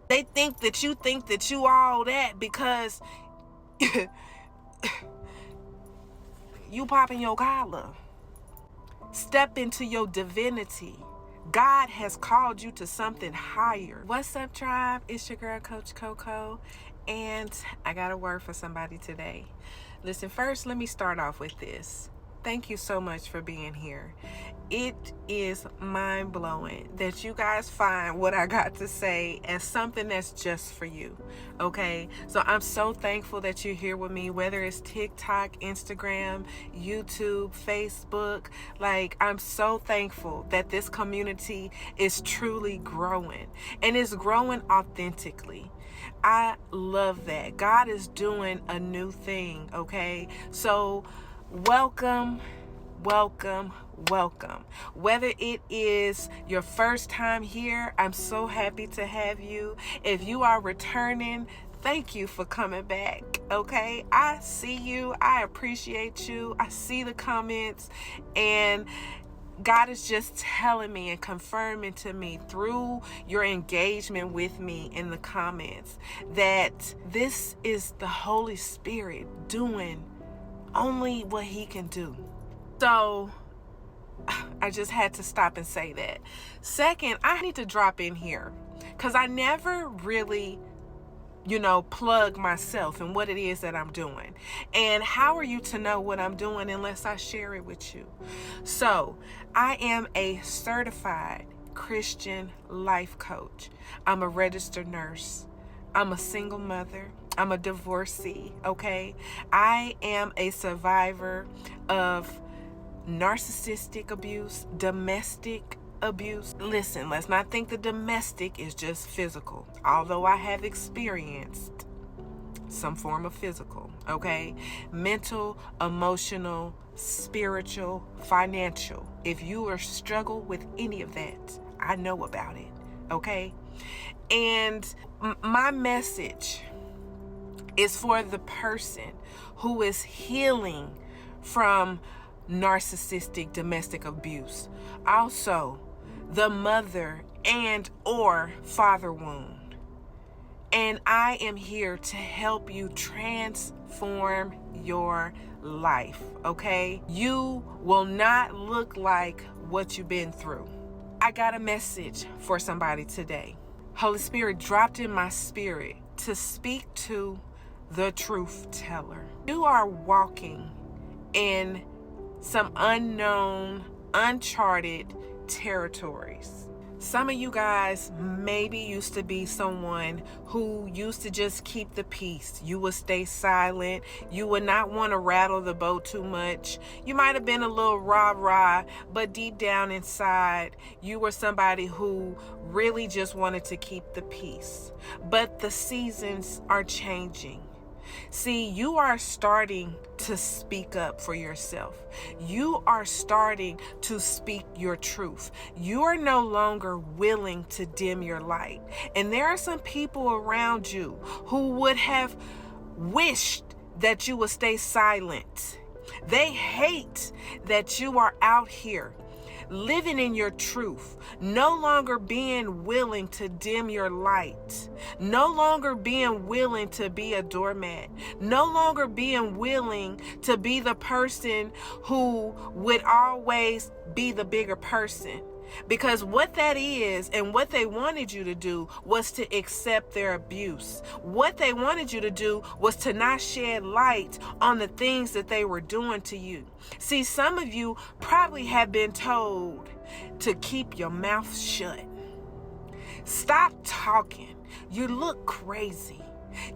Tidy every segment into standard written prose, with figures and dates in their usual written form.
They think that you all that because you popping your collar. Step into your divinity. God has called you to something higher. What's up, tribe? It's your girl, Coach Coco, and I got a word for somebody today. Listen, first, let me start off with this. Thank you so much for being here. It is mind-blowing that you guys find what I got to say as something that's just for you, okay? So I'm so thankful that you're here with me, whether it's TikTok, Instagram, YouTube, Facebook. Like, I'm so thankful that this community is truly growing, and it's growing authentically. I love that. God is doing a new thing, okay? So welcome. Whether it is your first time here, I'm so happy to have you. If you are returning, thank you for coming back, okay? I see you. I appreciate you. I see the comments, and God is just telling me and confirming to me through your engagement with me in the comments that this is the Holy Spirit doing only what He can do. So I just had to stop and say that. Second, I need to drop in here because I never really, plug myself and what it is that I'm doing. And how are you to know what I'm doing unless I share it with you? So I am a certified Christian life coach. I'm a registered nurse. I'm a single mother. I'm a divorcee, okay? I am a survivor of narcissistic abuse, domestic abuse. Listen, let's not think the domestic is just physical, although I have experienced some form of physical, okay? Mental, emotional, spiritual, financial. If you are struggle with any of that, I know about it, okay? And my message is for the person who is healing from narcissistic domestic abuse. Also, the mother and or father wound. And I am here to help you transform your life, okay? You will not look like what you've been through. I got a message for somebody today. Holy Spirit dropped in my spirit to speak to the truth teller. You are walking in some unknown, uncharted territories. Some of you guys maybe used to be someone who used to just keep the peace. You would stay silent. You would not want to rattle the boat too much. You might have been a little rah-rah, but deep down inside, you were somebody who really just wanted to keep the peace. But the seasons are changing. See, you are starting to speak up for yourself. You are starting to speak your truth. You are no longer willing to dim your light. And there are some people around you who would have wished that you would stay silent. They hate that you are out here living in your truth, no longer being willing to dim your light, no longer being willing to be a doormat, no longer being willing to be the person who would always be the bigger person. Because what that is and what they wanted you to do was to accept their abuse. What they wanted you to do was to not shed light on the things that they were doing to you. See, some of you probably have been told to keep your mouth shut. Stop talking. You look crazy.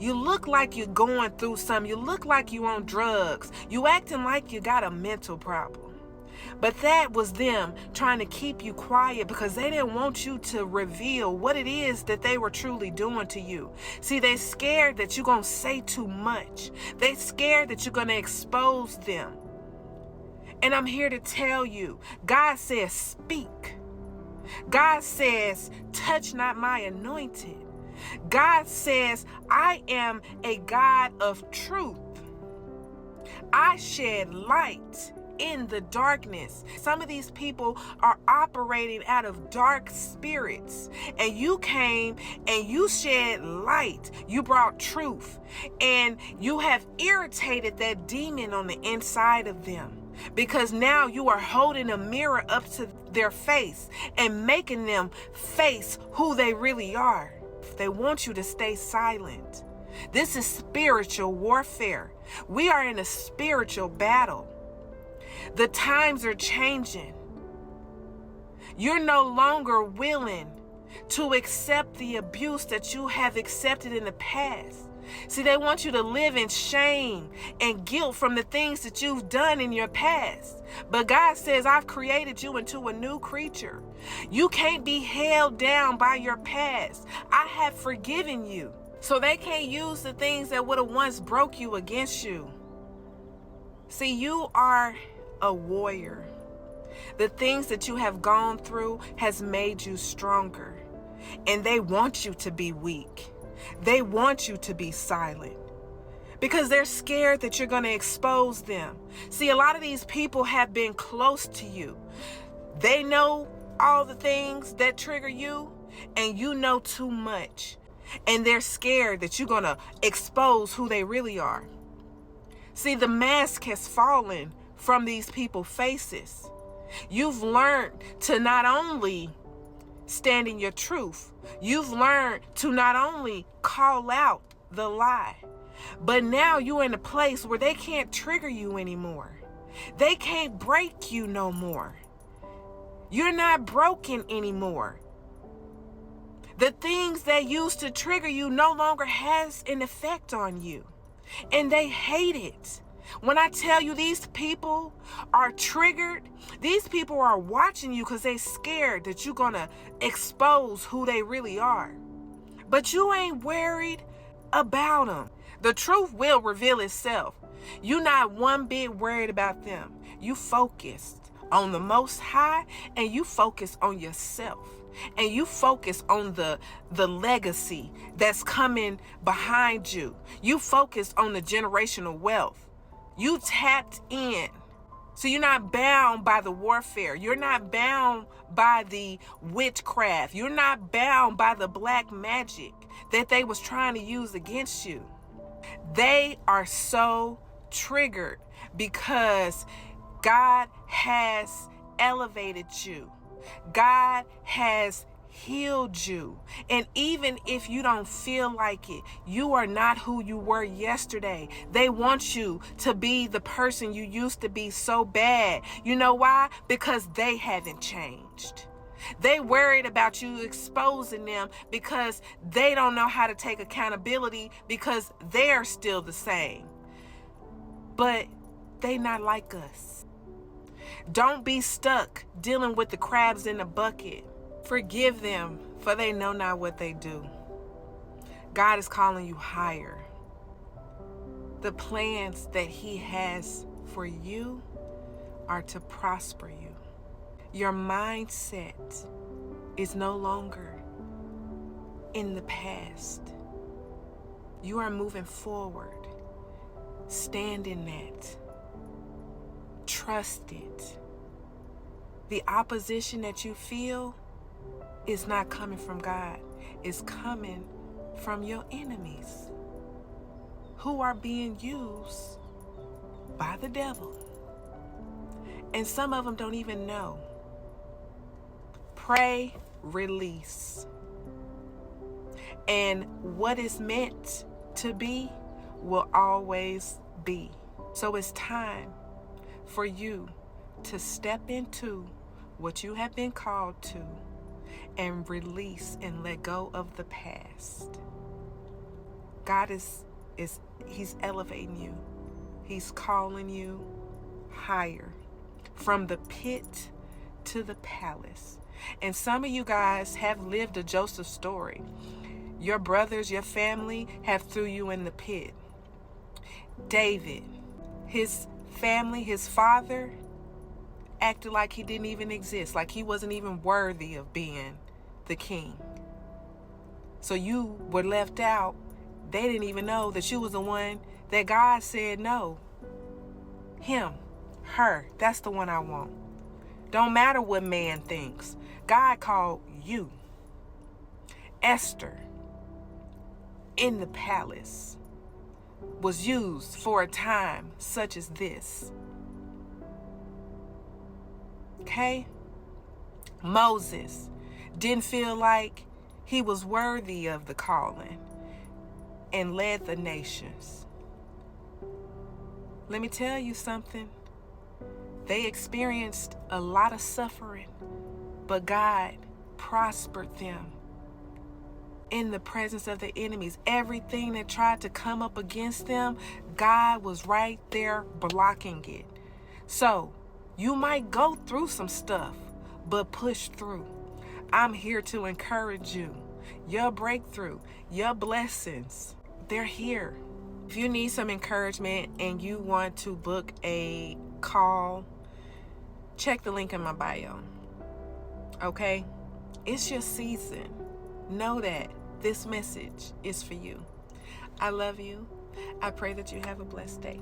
You look like you're going through something. You look like you're on drugs. You acting like you got a mental problem. But that was them trying to keep you quiet because they didn't want you to reveal what it is that they were truly doing to you. See, they scared that you're going to say too much. They scared that you're going to expose them. And I'm here to tell you, God says, speak. God says, touch not my anointed. God says, I am a God of truth. I shed light in the darkness. Some of these people are operating out of dark spirits, and you came and you shed light. You brought truth, and you have irritated that demon on the inside of them, because now you are holding a mirror up to their face and making them face who they really are. They want you to stay silent. This is spiritual warfare. We are in a spiritual battle. The times are changing. You're no longer willing to accept the abuse that you have accepted in the past. See, they want you to live in shame and guilt from the things that you've done in your past. But God says, I've created you into a new creature. You can't be held down by your past. I have forgiven you. So they can't use the things that would have once broke you against you. See, you are a warrior. The things that you have gone through has made you stronger. And they want you to be weak. They want you to be silent because they're scared that you're going to expose them. See, a lot of these people have been close to you. They know all the things that trigger you, and you know too much. And they're scared that you're going to expose who they really are. See, the mask has fallen from these people's faces. You've learned to not only stand in your truth, you've learned to not only call out the lie, but now you're in a place where they can't trigger you anymore. They can't break you no more. You're not broken anymore. The things that used to trigger you no longer has an effect on you, and they hate it. When I tell you these people are triggered, these people are watching you because they're scared that you're going to expose who they really are. But you ain't worried about them. The truth will reveal itself. You're not one bit worried about them. You focused on the Most High, and you focus on yourself. And you focus on the legacy that's coming behind you. You focus on the generational wealth. You tapped in. So you're not bound by the warfare. You're not bound by the witchcraft. You're not bound by the black magic that they was trying to use against you. They are so triggered because God has elevated you. God has healed you. And even if you don't feel like it, you are not who you were yesterday. They want you to be the person you used to be so bad. You know why? Because they haven't changed. They worried about you exposing them because they don't know how to take accountability because they're still the same. But they not like us. Don't be stuck dealing with the crabs in the bucket. Forgive them, for they know not what they do. God is calling you higher. The plans that He has for you are to prosper you. Your mindset is no longer in the past. You are moving forward. Stand in that. Trust it. The opposition that you feel is not coming from God. It's coming from your enemies who are being used by the devil. And some of them don't even know. Pray, release. And what is meant to be will always be. So it's time for you to step into what you have been called to and release and let go of the past. God is He's elevating you. He's calling you higher from the pit to the palace. And some of you guys have lived a Joseph story. Your brothers, your family have threw you in the pit. David, his family, his father acted like he didn't even exist, like he wasn't even worthy of being the king. So you were left out. They didn't even know that you was the one that God said no. Him. Her. That's the one I want. Don't matter what man thinks. God called you. Esther in the palace was used for a time such as this. Okay? Moses didn't feel like he was worthy of the calling and led the nations. Let me tell you something. They experienced a lot of suffering, but God prospered them in the presence of the enemies. Everything that tried to come up against them, God was right there blocking it. So you might go through some stuff, but push through. I'm here to encourage you. Your breakthrough, your blessings, they're here. If you need some encouragement and you want to book a call, check the link in my bio. Okay? It's your season. Know that this message is for you. I love you. I pray that you have a blessed day.